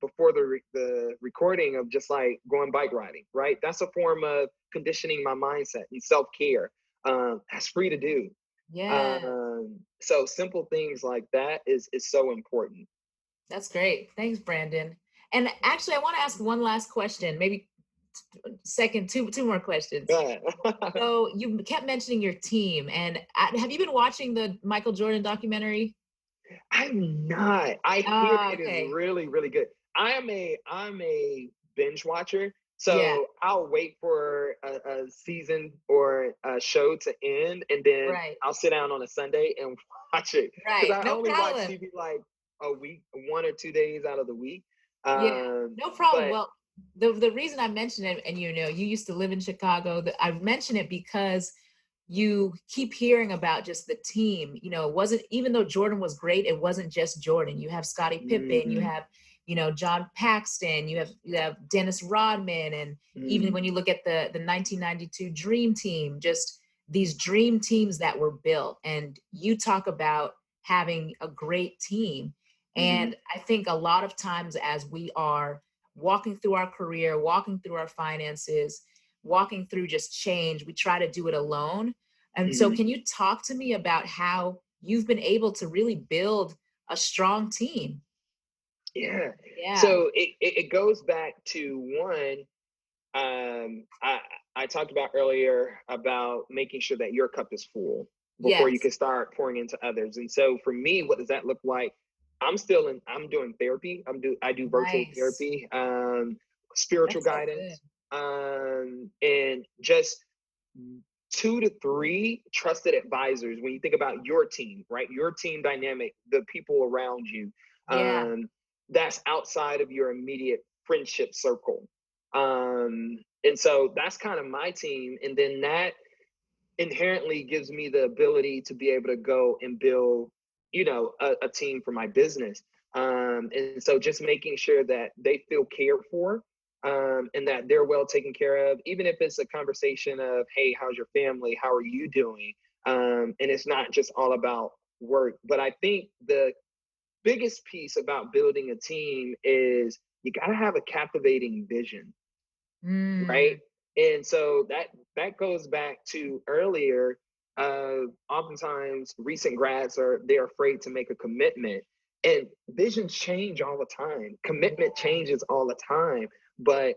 before the recording of just like going bike riding, right? That's a form of conditioning my mindset and self care. That's free to do. Yeah. So simple things like that is so important. That's great. Thanks, Brandon. And actually, I want to ask one last question, maybe second, two more questions. But So you kept mentioning your team, and have you been watching the Michael Jordan documentary? I'm not. I hear Ah, it is okay. really, really good. I'm a binge watcher, Yeah, so I'll wait for a season or a show to end, and then right, I'll sit down on a Sunday and watch it because right. I No only watch problem. TV like a week, 1 or 2 days out of the week. Yeah, no problem. But Well, the reason I mention it, and you used to live in Chicago, I mention it because you keep hearing about just the team. It wasn't, even though Jordan was great, it wasn't just Jordan. You have Scottie Pippen, you mm, have, John Paxton, you have Dennis Rodman, and even when mm, you look at the 1992 Dream Team, just these dream teams that were built. And you talk about having a great team. mhm, And I think a lot of times as we are walking through our career, walking through our finances, walking through just change, we try to do it alone. And so, mhm. can you talk to me about how you've been able to really build a strong team? Yeah. Yeah. So it goes back to one. I talked about earlier about making sure that your cup is full before you Yes. can start pouring into others. And so for me, what does that look like? I'm doing therapy. I do virtual Nice. therapy, spiritual That's so good. guidance, and just 2 to 3 trusted advisors. When you think about your team, right? Your team dynamic, the people around you, Yeah. um, that's outside of your immediate friendship circle. And so that's kind of my team. And then that inherently gives me the ability to be able to go and build, a team for my business. And so just making sure that they feel cared for, and that they're well taken care of, even if it's a conversation of, hey, how's your family? How are you doing? And it's not just all about work. But I think the biggest piece about building a team is you got to have a captivating vision, right? Mm, And so that goes back to earlier. Oftentimes, recent grads they're afraid to make a commitment, and visions change all the time. Commitment yeah. changes all the time, but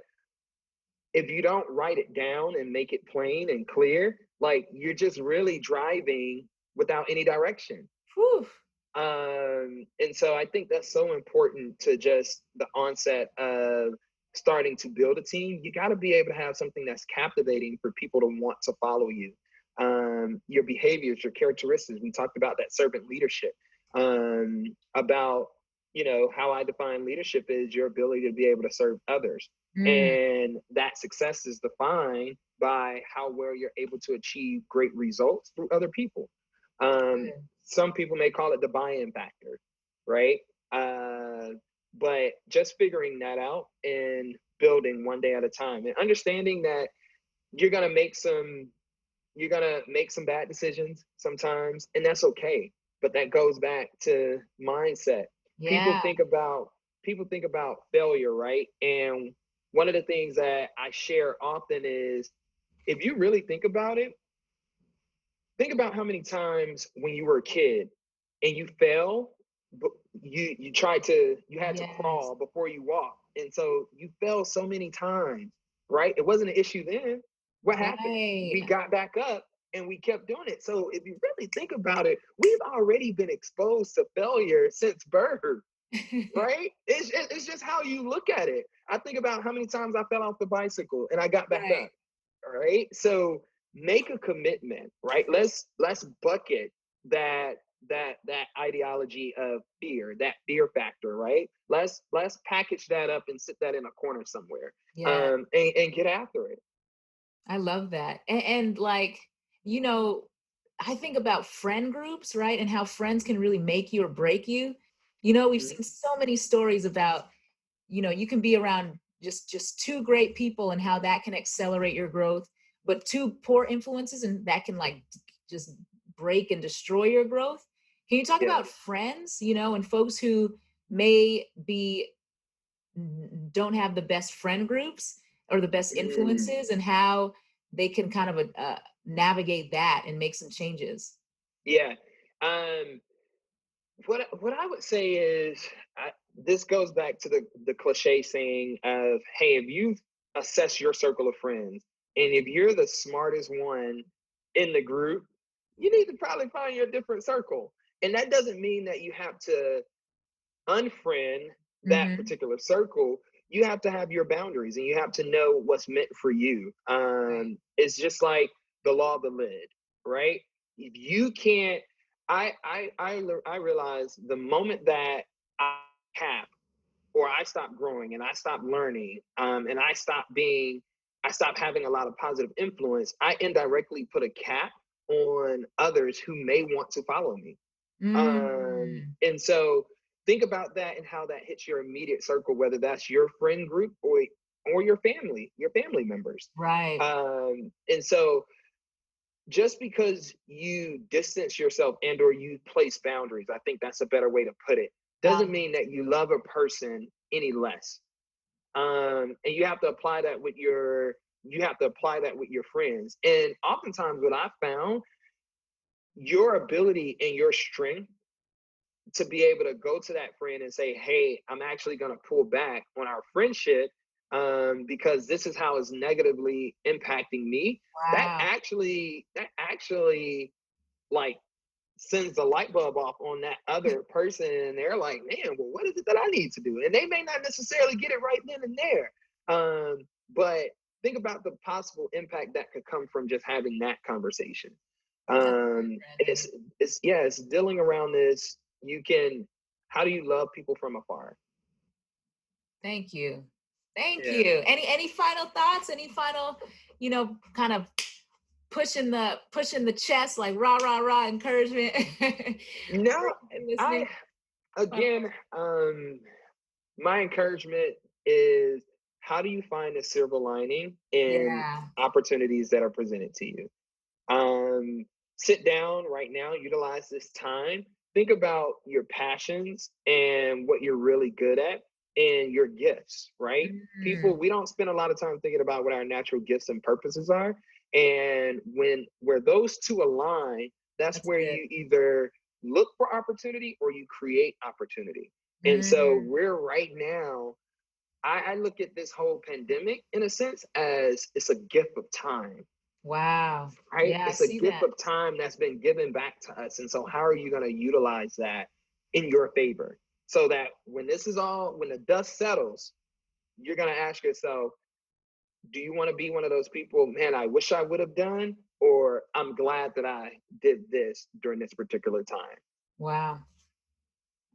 if you don't write it down and make it plain and clear, like you're just really driving without any direction. Whew. And so I think that's so important to just the onset of starting to build a team. You got to be able to have something that's captivating for people to want to follow you. Your behaviors, your characteristics. We talked about that servant leadership. About how I define leadership is your ability to be able to serve others, Mm, and that success is defined by how well you're able to achieve great results through other people. good. Some people may call it the buy-in factor, right? But just figuring that out and building one day at a time, and understanding that you're gonna make some you're gonna make some bad decisions sometimes, and that's okay. But that goes back to mindset. People Yeah. think about people think about failure, right? And one of the things that I share often is, if you really think about how many times when you were a kid and you fell, but you had to Yes. crawl before you walked, and so you fell so many times, right? It wasn't an issue then. What happened? Right. We got back up and we kept doing it. So if you really think about it, we've already been exposed to failure since birth, right? It's just how you look at it. I think about how many times I fell off the bicycle and I got back Right. up. All right. So make a commitment, right? Let's bucket that that ideology of fear, that fear factor, right? Let's package that up and sit that in a corner somewhere. Yeah. And get after it. I love that. And like, you know, I think about friend groups, right? And how friends can really make you or break you. We've Mhm. seen so many stories about, you can be around just two great people and how that can accelerate your growth, but two poor influences and that can like just break and destroy your growth. Can you talk Yeah. about friends, and folks who may be don't have the best friend groups or the best Mm, influences and how they can kind of navigate that and make some changes. yeah. Um, what I would say is, this goes back to the cliche saying of, hey, if you assess your circle of friends, and if you're the smartest one in the group, you need to probably find your different circle. And that doesn't mean that you have to unfriend that Hmm. particular circle. You have to have your boundaries and you have to know what's meant for you. Right. It's just like the law of the lid, right? If you can't, I realize the moment that I cap, or I stop growing and I stop learning, and I stop having a lot of positive influence, I indirectly put a cap on others who may want to follow me. Mm, And so think about that and how that hits your immediate circle, whether that's your friend group or your family members. right. And so just because you distance yourself and or you place boundaries, I think that's a better way to put it, doesn't mean Boundaries. that you love a person any less. And you have to apply that with your friends. And oftentimes what I found, your ability and your strength to be able to go to that friend and say, hey, I'm actually going to pull back on our friendship, because this is how it's negatively impacting me. That Wow. actually like sends the light bulb off on that other person, and they're like, man, well, what is it that I need to do? And they may not necessarily get it right then and there. But think about the possible impact that could come from just having that conversation. That's good, And Brandon. it's dealing around this. You can, how do you love people from afar? Thank you. Thank Yeah. you. Any final thoughts? Any final, kind of pushing the chest like rah rah rah encouragement for No, anybody I listening? Final again, my encouragement is, how do you find a silver lining in Yeah. opportunities that are presented to you? Um, Sit down right now, utilize this time, think about your passions and what you're really good at and your gifts, right? Mm, People, we don't spend a lot of time thinking about what our natural gifts and purposes are. And where those two align, that's that's where good. you either look for opportunity or you create opportunity. And so Mm, we're right now, I look at this whole pandemic in a sense as it's a gift of time, wow. right? Yeah, I It's a see gift that. of time that's been given back to us. And so, how are you going to utilize that in your favor so that when this is all, when the dust settles, you're going to ask yourself, do you want to be one of those people, man, I wish I would have done, or I'm glad that I did this during this particular time? Wow.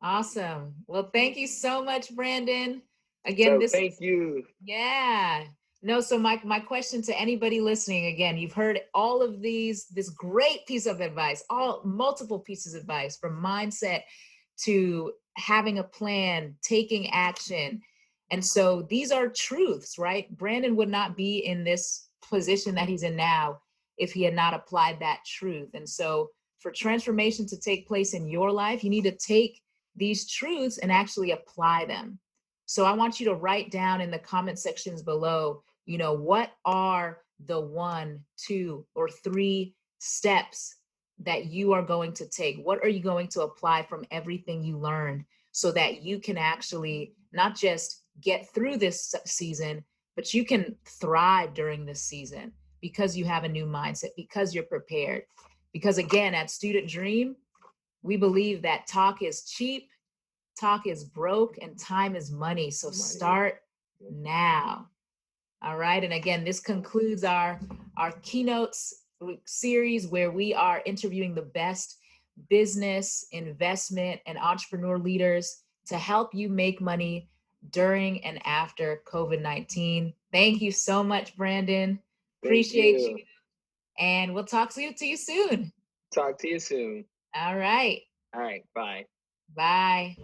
Awesome. Well, thank you so much, Brandon. Again, So, this thank is you. yeah. No, so my question to anybody listening, again, you've heard all of this great piece of advice, all multiple pieces of advice from mindset to having a plan, taking action. And so these are truths, right? Brandon would not be in this position that he's in now if he had not applied that truth. And so for transformation to take place in your life, you need to take these truths and actually apply them. So I want you to write down in the comment sections below, what are the 1, 2, or 3 steps that you are going to take? What are you going to apply from everything you learned so that you can actually not just get through this season, but you can thrive during this season because you have a new mindset, because you're prepared. Because again, at Student Dream, we believe that talk is cheap, talk is broke, and time is money. So Money. start now. All right. And again, this concludes our keynotes series where we are interviewing the best business, investment, and entrepreneur leaders to help you make money during and after COVID-19. Thank you so much, Brandon. Thank Appreciate you. you. And we'll talk to you soon. Talk to you soon. All right. All right. Bye. Bye.